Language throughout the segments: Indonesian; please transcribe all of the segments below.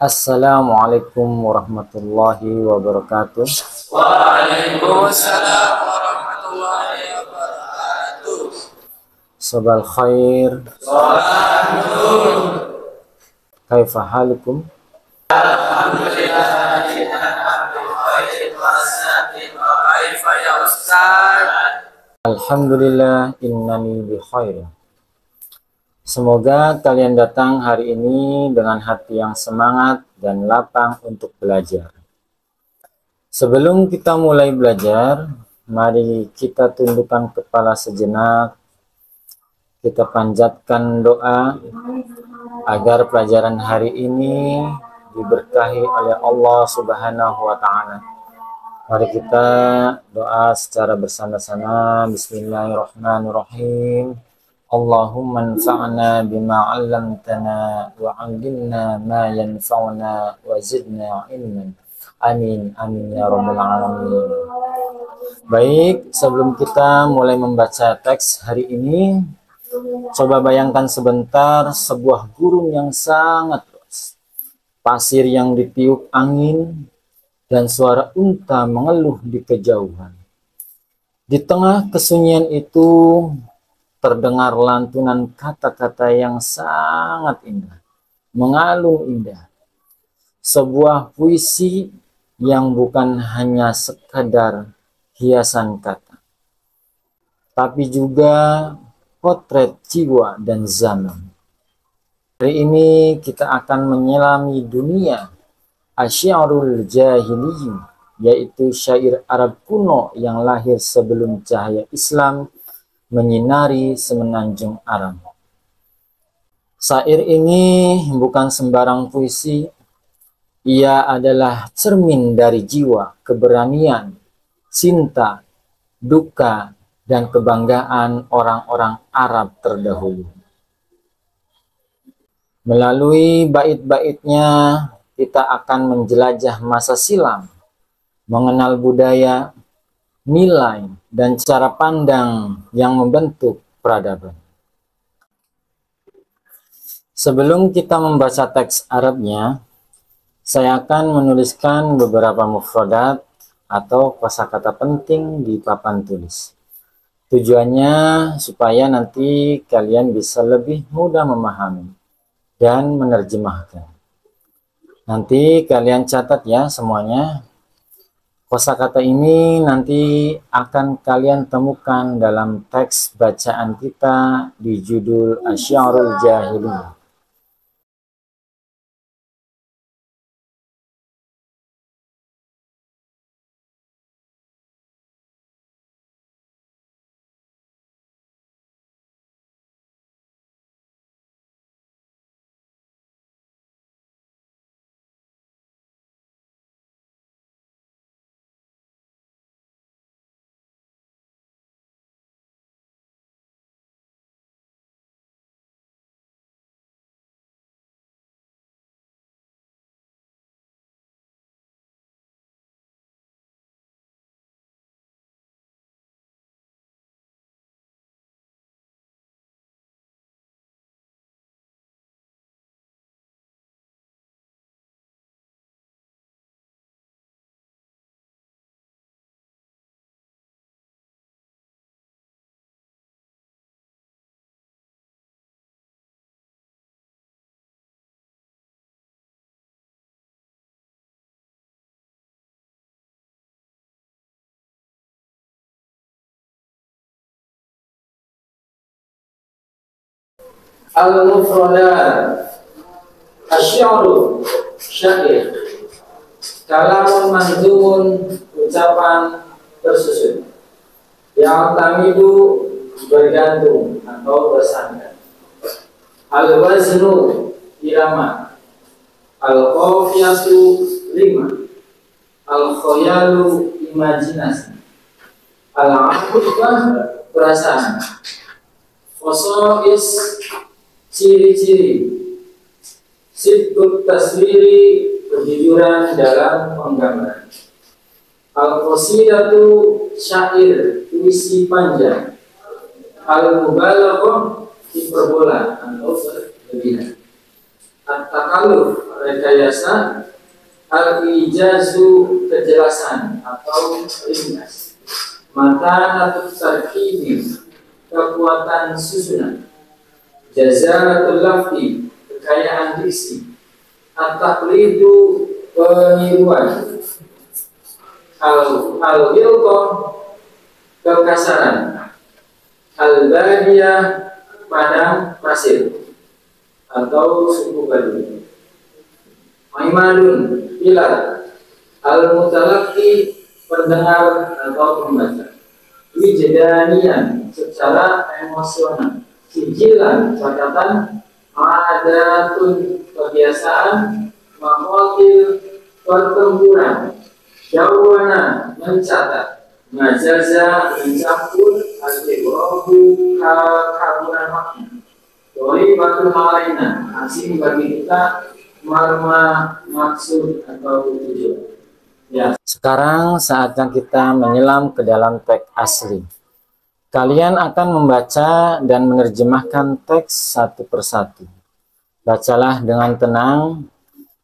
Assalamualaikum warahmatullahi wabarakatuh. Waalaikumsalam warahmatullahi wabarakatuh. Sabal khair. Salam nur. Kaifa halukum? Alhamdulillah ya Ustaz. Alhamdulillah innani bi khair. Semoga kalian datang hari ini dengan hati yang semangat dan lapang untuk belajar. Sebelum kita mulai belajar, mari kita tundukkan kepala sejenak. Kita panjatkan doa agar pelajaran hari ini diberkahi oleh Allah Subhanahu wa Ta'ala. Mari kita doa secara bersama-sama. Bismillahirrahmanirrahim. Allahumma anfa'na bima 'allamtana wa 'allimna ma yanfa'una wa zidna ilman. Amin amin ya rabbal alamin. Baik, sebelum kita mulai membaca teks hari ini, coba bayangkan sebentar sebuah gurun yang sangat luas, pasir yang ditiup angin, dan suara unta mengeluh di kejauhan. Di tengah kesunyian itu terdengar lantunan kata-kata yang sangat indah, mengalun indah. Sebuah puisi yang bukan hanya sekadar hiasan kata, tapi juga potret jiwa dan zaman. Hari ini kita akan menyelami dunia Asy-Syairul Jahiliyyin, yaitu syair Arab kuno yang lahir sebelum cahaya Islam menyinari semenanjung Arab. Syair ini bukan sembarang puisi, ia adalah cermin dari jiwa, keberanian, cinta, duka, dan kebanggaan orang-orang Arab terdahulu. Melalui bait-baitnya, kita akan menjelajah masa silam, mengenal budaya, nilai, dan cara pandang yang membentuk peradaban. Sebelum kita membaca teks Arabnya, saya akan menuliskan beberapa mufradat atau kosakata penting di papan tulis. Tujuannya supaya nanti kalian bisa lebih mudah memahami dan menerjemahkan. Nanti kalian catat ya semuanya. Kosakata ini nanti akan kalian temukan dalam teks bacaan kita di judul Asy-Syairul Jahiliyyin. Al-Mufradat. Asy-Syair, syair. Kalamun manzumun, ucapan tersusun. Yang tamidu, bergantung atau bersandar. Al-Waznu, irama. Al-Qafiyatu, lima. Al-Khayalu, imajinasi. Al-Aqibah, perasaan. Khosois, ciri-ciri. Sidqut taswiri, kejujuran dalam penggambaran. Al-Qasidatu, syair, puisi panjang. Al-Mubalaghah, hiperbola atau berlebihan. At-takaluf rekayasa, al-ijazu kejelasan atau ringkas, matanatut tarkibi kekuatan susunan, jazalatul lafzi kekayaan diksi, at-taqlidu peniruan, al-ghilqah kekasaran, al-badiyah padang pasir atau suku Baduy, maimadun pilar, al-mutalaqi pendengar atau pembaca, wijdanian secara emosional, sijilan catatan, adatun kebiasaan, mahotil pertempuran, jawana mencatat, ngajaza mencampur, al-ibrahu kaburan makna, doi batu malaina asing bagi kita, marma maksud atau tujuan. Ya. Sekarang saatnya kita menyelam ke dalam teks asli. Kalian akan membaca dan menerjemahkan teks satu persatu. Bacalah dengan tenang,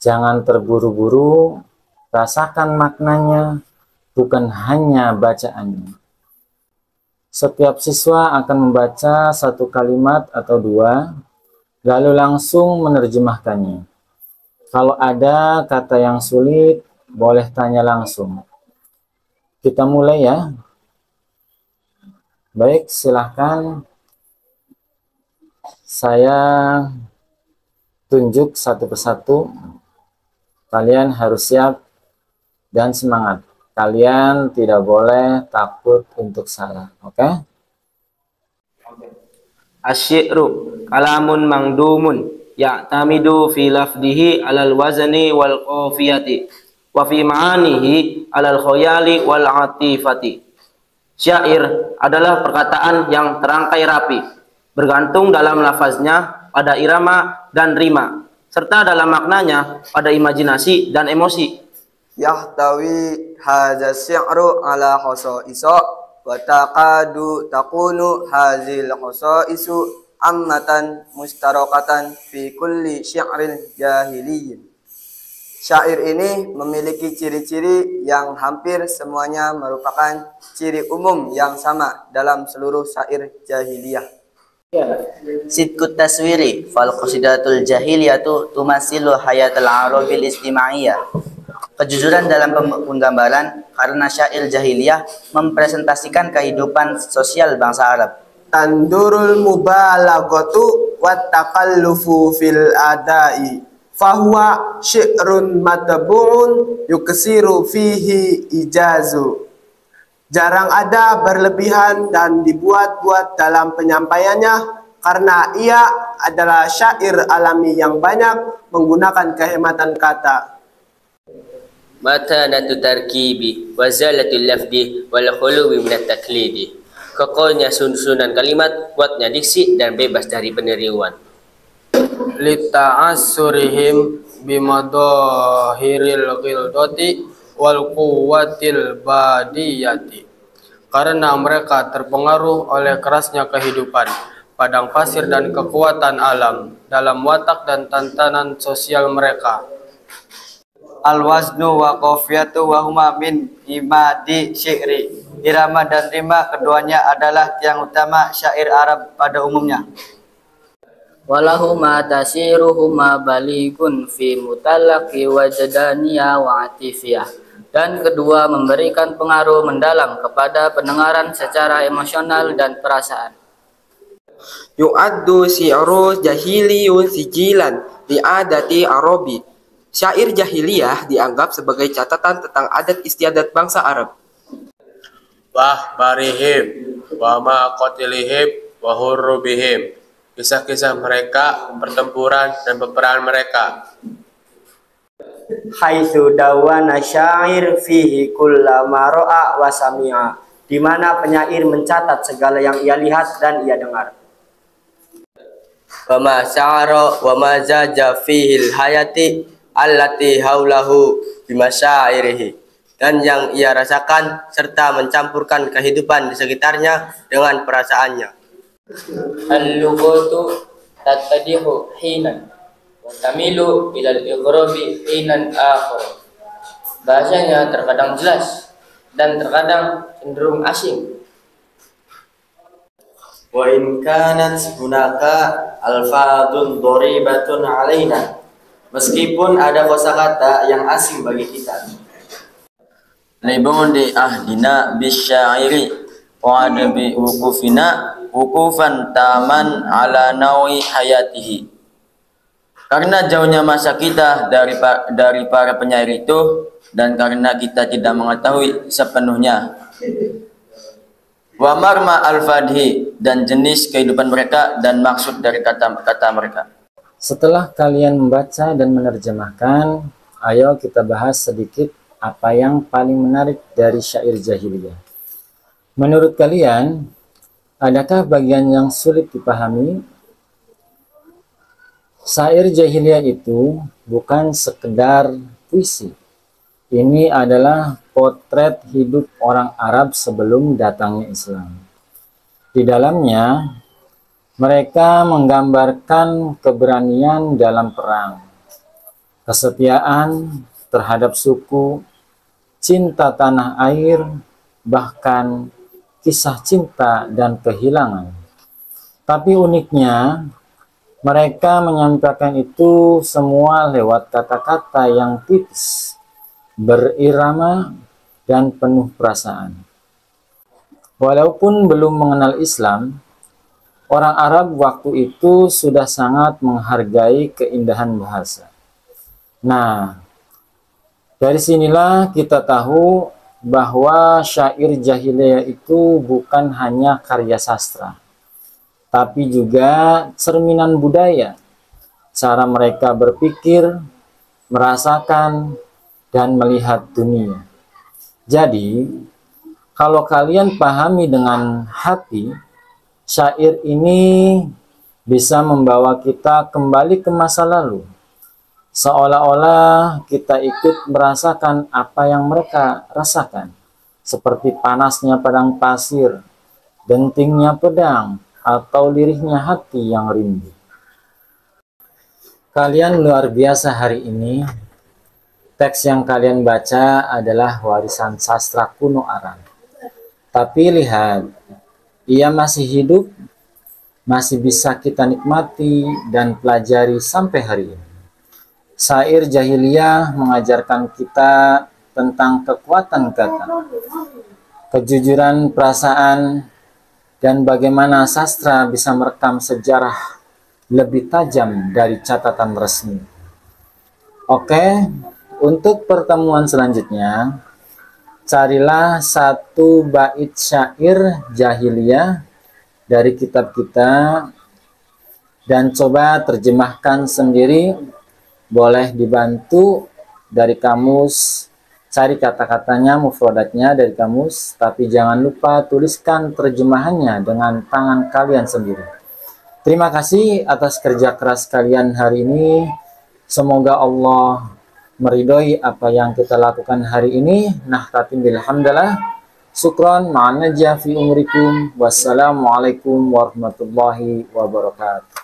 jangan terburu-buru, rasakan maknanya, bukan hanya bacaannya. Setiap siswa akan membaca satu kalimat atau dua, lalu langsung menerjemahkannya. Kalau ada kata yang sulit, boleh tanya langsung. Kita mulai ya. Baik, silahkan. Saya tunjuk satu persatu. Kalian harus siap dan semangat. Kalian tidak boleh takut untuk salah, oke? Asy-syi'ru kalamun mangdumun ya'tamidu fi lafdihi alal wazni wal qafiyati wa fi ma'anihi alal khayali wal atifati. Syair adalah perkataan yang terangkai rapi, bergantung dalam lafaznya pada irama dan rima, serta dalam maknanya pada imajinasi dan emosi. Yahtawi hadza syi'ru ala khasa'isa wa taqadu takunu hazil khasaisu ammatan mustarakatan fi kulli syi'ril jahiliyyin. Syair ini memiliki ciri-ciri yang hampir semuanya merupakan ciri umum yang sama dalam seluruh syair jahiliyah. Sidqut taswiri fal qasidatul jahiliyatu tumasilu hayatul arabil istimaiyah. Kejujuran dalam penggambaran karena syair jahiliyah mempresentasikan kehidupan sosial bangsa Arab. Tandurul mubalaghatu wat takallufu fil adai fahuwa syi'run matbu'un yuksiru fihi ijazu. Jarang ada berlebihan dan dibuat-buat dalam penyampaiannya karena ia adalah syair alami yang banyak menggunakan kehematan kata. Matanatu tarkibi wa zalatul lafdi wal khuluwi minat taklidi. Kokohnya susunan kalimat, kuatnya diksi dan bebas dari peniruan. Lita'assurihim bimadahiril ghildati wal quwwatil badiyati. Karena mereka terpengaruh oleh kerasnya kehidupan, padang pasir dan kekuatan alam dalam watak dan tantangan sosial mereka. Al-waznu wa qafiyatu wa huma min imadi syi'ri. Irama dan rima keduanya adalah tiang utama syair Arab pada umumnya. Walahuma tasiruhuma baligun fi mutalaqi wajdaniya wa atifiyah. Dan kedua memberikan pengaruh mendalam kepada pendengaran secara emosional dan perasaan. Yu'addu syi'ru jahiliyun sijilan li'adati Arabi. Syair jahiliyah dianggap sebagai catatan tentang adat istiadat bangsa Arab. Wah barihim wa ma qatilihim wa hurrubihim. Kisah-kisah mereka, pertempuran dan peperangan mereka. Haitsu dawana syair fihi kullama ra'a wa sami'a. Di mana penyair mencatat segala yang ia lihat dan ia dengar. Wa ma sya'ara wa ma zaja fihil hayati allati haulahu bimasyairihi, dan yang ia rasakan serta mencampurkan kehidupan di sekitarnya dengan perasaannya. Al-lughatu tattadihu hinan wa tamilu ilal ighrabi inan akhar. Bahasanya terkadang jelas dan terkadang cenderung asing. Wa in kanat hunaka alfadun doribatun alaina. Meskipun ada kosakata yang asing bagi kita. Libudi ahdina bisyairi wa adabi wukufina wukufan taman ala nawi hayatihi. Karena jauhnya masa kita dari para penyair itu, dan karena kita tidak mengetahui sepenuhnya wa marma al-fadhi, dan jenis kehidupan mereka dan maksud dari kata-kata mereka. Setelah kalian membaca dan menerjemahkan, ayo kita bahas sedikit apa yang paling menarik dari syair jahiliyah. Menurut kalian, adakah bagian yang sulit dipahami? Syair jahiliyah itu bukan sekedar puisi. Ini adalah potret hidup orang Arab sebelum datangnya Islam. Di dalamnya, mereka menggambarkan keberanian dalam perang, kesetiaan terhadap suku, cinta tanah air, bahkan kisah cinta dan kehilangan. Tapi uniknya, mereka menyampaikan itu semua lewat kata-kata yang tipis, berirama, dan penuh perasaan. Walaupun belum mengenal Islam, orang Arab waktu itu sudah sangat menghargai keindahan bahasa. Nah, dari sinilah kita tahu bahwa syair jahiliyah itu bukan hanya karya sastra, tapi juga cerminan budaya, cara mereka berpikir, merasakan, dan melihat dunia. Jadi, kalau kalian pahami dengan hati, syair ini bisa membawa kita kembali ke masa lalu, seolah-olah kita ikut merasakan apa yang mereka rasakan, seperti panasnya padang pasir, dentingnya pedang, atau lirihnya hati yang rindu. Kalian luar biasa hari ini. Teks yang kalian baca adalah warisan sastra kuno Arab. Tapi lihat, ia masih hidup, masih bisa kita nikmati dan pelajari sampai hari ini. Syair jahiliyah mengajarkan kita tentang kekuatan kata, kejujuran perasaan, dan bagaimana sastra bisa merekam sejarah lebih tajam dari catatan resmi. Oke, untuk pertemuan selanjutnya, carilah satu bait syair jahiliyah dari kitab kita dan coba terjemahkan sendiri. Boleh dibantu dari kamus, cari kata-katanya, mufradatnya dari kamus, tapi jangan lupa tuliskan terjemahannya dengan tangan kalian sendiri. Terima kasih atas kerja keras kalian hari ini. Semoga Allah meridhoi apa yang kita lakukan hari ini. Nahtatim bilhamdalah. Syukran ma'an najah fi umrikum. Wassalamualaikum warahmatullahi wabarakatuh.